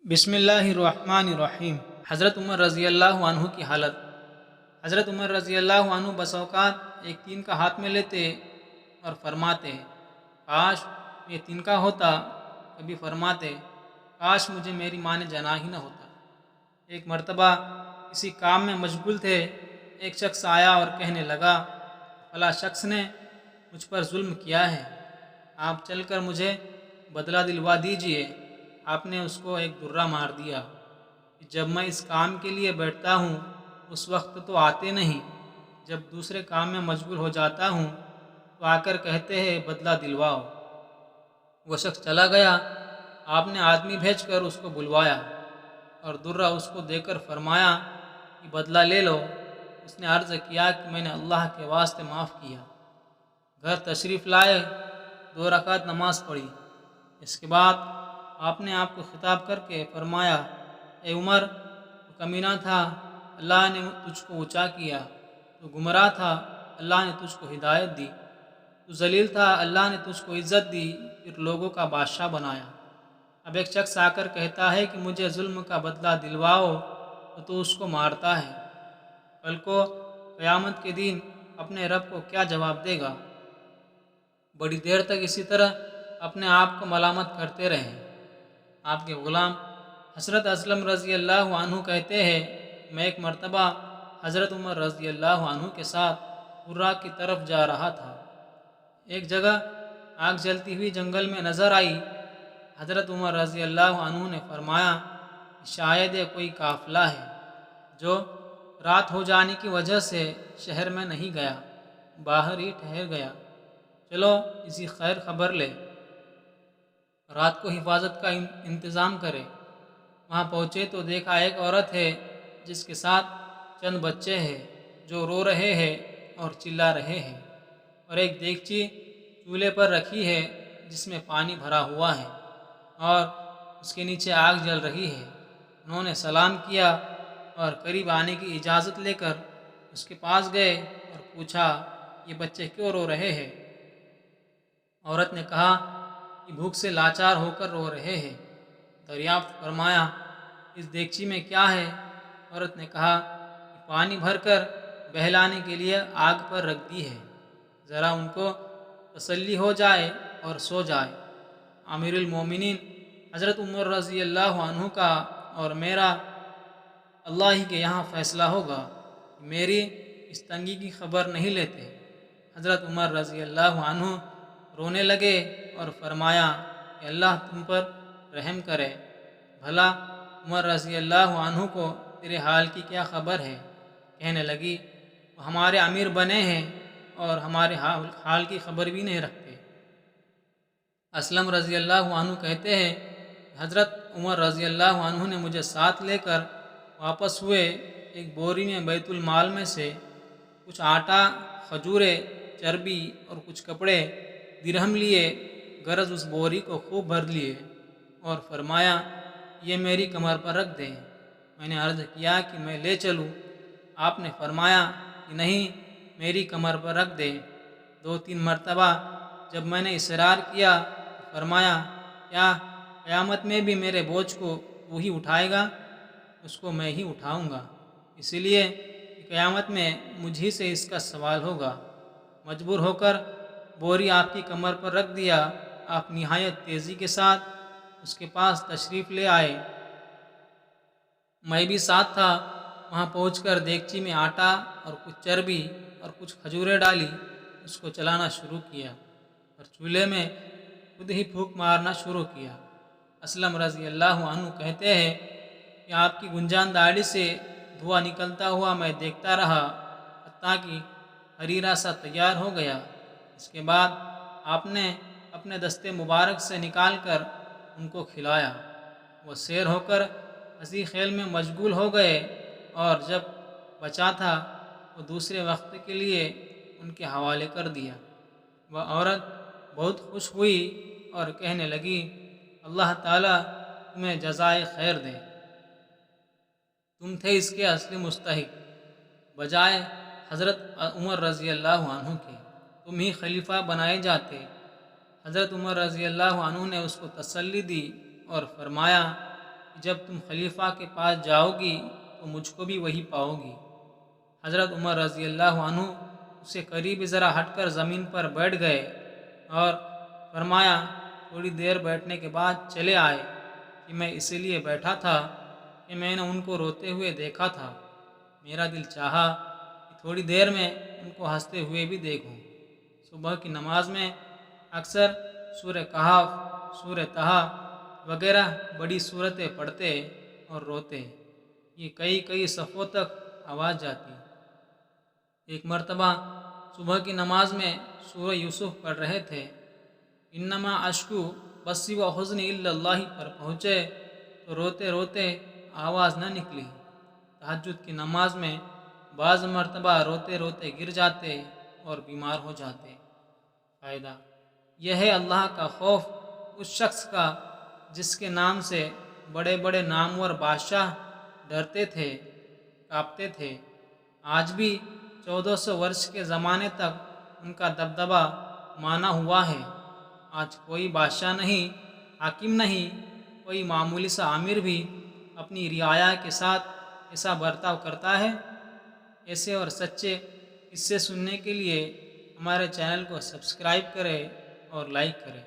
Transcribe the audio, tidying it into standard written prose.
بسم اللہ الرحمن الرحیم۔ حضرت عمر رضی اللہ عنہ کی حالت۔ حضرت عمر رضی اللہ عنہ بس اوقات ایک تینکا ہاتھ میں لیتے اور فرماتے، کاش یہ تینکا ہوتا۔ کبھی فرماتے، کاش مجھے میری ماں نے جنا ہی نہ ہوتا۔ ایک مرتبہ کسی کام میں مشغول تھے، ایک شخص آیا اور کہنے لگا، فلاں شخص نے مجھ پر ظلم کیا ہے، آپ چل کر مجھے بدلہ دلوا دیجئے۔ آپ نے اس کو ایک درہ مار دیا کہ جب میں اس کام کے لیے بیٹھتا ہوں اس وقت تو آتے نہیں، جب دوسرے کام میں مشغول ہو جاتا ہوں تو آ کر کہتے ہیں بدلہ دلواؤ۔ وہ شخص چلا گیا۔ آپ نے آدمی بھیج کر اس کو بلوایا اور درہ اس کو دے کر فرمایا کہ بدلہ لے لو۔ اس نے عرض کیا کہ میں نے اللہ کے واسطے معاف کیا۔ گھر تشریف لائے، 2 رکعت نماز پڑھی۔ اس کے بعد آپ نے آپ کو خطاب کر کے فرمایا، اے عمر، تو کمینہ تھا، اللہ نے تجھ کو اونچا کیا۔ تو گمراہ تھا، اللہ نے تجھ کو ہدایت دی۔ تو ذلیل تھا، اللہ نے تجھ کو عزت دی، پھر لوگوں کا بادشاہ بنایا۔ اب ایک شخص آ کر کہتا ہے کہ مجھے ظلم کا بدلہ دلواؤ تو اس کو مارتا ہے۔ کل کو قیامت کے دن اپنے رب کو کیا جواب دے گا؟ بڑی دیر تک اسی طرح اپنے آپ کو ملامت کرتے رہے۔ آپ کے غلام حضرت اسلم رضی اللہ عنہ کہتے ہیں، میں ایک مرتبہ حضرت عمر رضی اللہ عنہ کے ساتھ حرا کی طرف جا رہا تھا۔ ایک جگہ آگ جلتی ہوئی جنگل میں نظر آئی۔ حضرت عمر رضی اللہ عنہ نے فرمایا کہ شاید یہ کوئی قافلہ ہے جو رات ہو جانے کی وجہ سے شہر میں نہیں گیا، باہر ہی ٹھہر گیا، چلو اسی خیر خبر لے، رات کو حفاظت کا انتظام کرے۔ وہاں پہنچے تو دیکھا ایک عورت ہے جس کے ساتھ چند بچے ہیں جو رو رہے ہیں اور چلا رہے ہیں، اور ایک دیگچی چولہے پر رکھی ہے جس میں پانی بھرا ہوا ہے اور اس کے نیچے آگ جل رہی ہے۔ انہوں نے سلام کیا اور قریب آنے کی اجازت لے کر اس کے پاس گئے اور پوچھا، یہ بچے کیوں رو رہے ہیں؟ عورت نے کہا کہ بھوک سے لاچار ہو کر رو رہے ہیں۔ دریافت فرمایا، اس دیگچی میں کیا ہے؟ عورت نے کہا کہ پانی بھر کر بہلانے کے لیے آگ پر رکھ دی ہے، ذرا ان کو تسلی ہو جائے اور سو جائے۔ امیر المومنین حضرت عمر رضی اللہ عنہ کا اور میرا اللہ ہی کے یہاں فیصلہ ہوگا کہ میری اس تنگی کی خبر نہیں لیتے۔ حضرت عمر رضی اللہ عنہ رونے لگے اور فرمایا کہ اللہ تم پر رحم کرے، بھلا عمر رضی اللہ عنہ کو تیرے حال کی کیا خبر ہے؟ کہنے لگی، وہ ہمارے امیر بنے ہیں اور ہمارے حال کی خبر بھی نہیں رکھتے۔ اسلم رضی اللہ عنہ کہتے ہیں کہ حضرت عمر رضی اللہ عنہ نے مجھے ساتھ لے کر واپس ہوئے، ایک بوری میں بیت المال میں سے کچھ آٹا، کھجوریں، چربی اور کچھ کپڑے، درہم لیے، غرض اس بوری کو خوب بھر لیے اور فرمایا، یہ میری کمر پر رکھ دیں۔ میں نے عرض کیا کہ میں لے چلوں؟ آپ نے فرمایا کہ نہیں، میری کمر پر رکھ دیں۔ 2-3 مرتبہ جب میں نے اصرار کیا تو فرمایا، کیا قیامت میں بھی میرے بوجھ کو تو ہی اٹھائے گا؟ اس کو میں ہی اٹھاؤں گا، اس لیے کہ قیامت میں مجھ ہی سے اس کا سوال ہوگا۔ مجبور ہو کر بوری آپ کی کمر پر رکھ دیا۔ آپ نہایت تیزی کے ساتھ اس کے پاس تشریف لے آئے، میں بھی ساتھ تھا۔ وہاں پہنچ کر دیگچی میں آٹا اور کچھ چربی اور کچھ کھجوریں ڈالی، اس کو چلانا شروع کیا اور چولہے میں خود ہی پھونک مارنا شروع کیا۔ اسلم رضی اللہ عنہ کہتے ہیں کہ آپ کی گنجان داڑھی سے دھواں نکلتا ہوا میں دیکھتا رہا حتیٰ کہ حریرہ سا تیار ہو گیا۔ اس کے بعد آپ نے اپنے دستے مبارک سے نکال کر ان کو کھلایا۔ وہ سیر ہو کر ہنسی کھیل میں مشغول ہو گئے اور جب بچا تھا وہ دوسرے وقت کے لیے ان کے حوالے کر دیا۔ وہ عورت بہت خوش ہوئی اور کہنے لگی، اللہ تعالیٰ تمہیں جزائے خیر دے، تم تھے اس کے اصلی مستحق، بجائے حضرت عمر رضی اللہ عنہ کے، تم ہی خلیفہ بنائے جاتے۔ حضرت عمر رضی اللہ عنہ نے اس کو تسلی دی اور فرمایا، کہ جب تم خلیفہ کے پاس جاؤ گی تو مجھ کو بھی وہی پاؤ گی۔ حضرت عمر رضی اللہ عنہ اس سے قریب ذرا ہٹ کر زمین پر بیٹھ گئے اور فرمایا، تھوڑی دیر بیٹھنے کے بعد چلے آئے کہ میں اسی لیے بیٹھا تھا کہ میں نے ان کو روتے ہوئے دیکھا تھا، میرا دل چاہا کہ تھوڑی دیر میں ان کو ہنستے ہوئے بھی دیکھوں۔ صبح کی نماز میں اکثر سورہ کہف، سورہ طہ وغیرہ بڑی صورتیں پڑھتے اور روتے، یہ کئی صفوں تک آواز جاتی۔ ایک مرتبہ صبح کی نماز میں سورہ یوسف پڑھ رہے تھے، انما اشکو بسی و حزنی الی اللہ پر پہنچے تو روتے روتے آواز نہ نکلی۔ تہجد کی نماز میں بعض مرتبہ روتے روتے گر جاتے اور بیمار ہو جاتے۔ فائدہ یہ ہے اللہ کا خوف اس شخص کا جس کے نام سے بڑے بڑے نامور بادشاہ ڈرتے تھے، کانپتے تھے۔ آج بھی 1400 ورش کے زمانے تک ان کا دبدبہ مانا ہوا ہے۔ آج کوئی بادشاہ نہیں، حاکم نہیں، کوئی معمولی سا امیر بھی اپنی رعایا کے ساتھ ایسا برتاؤ کرتا ہے۔ ایسے اور سچے قصے سننے کے لیے ہمارے چینل کو سبسکرائب کریں اور لائک کریں۔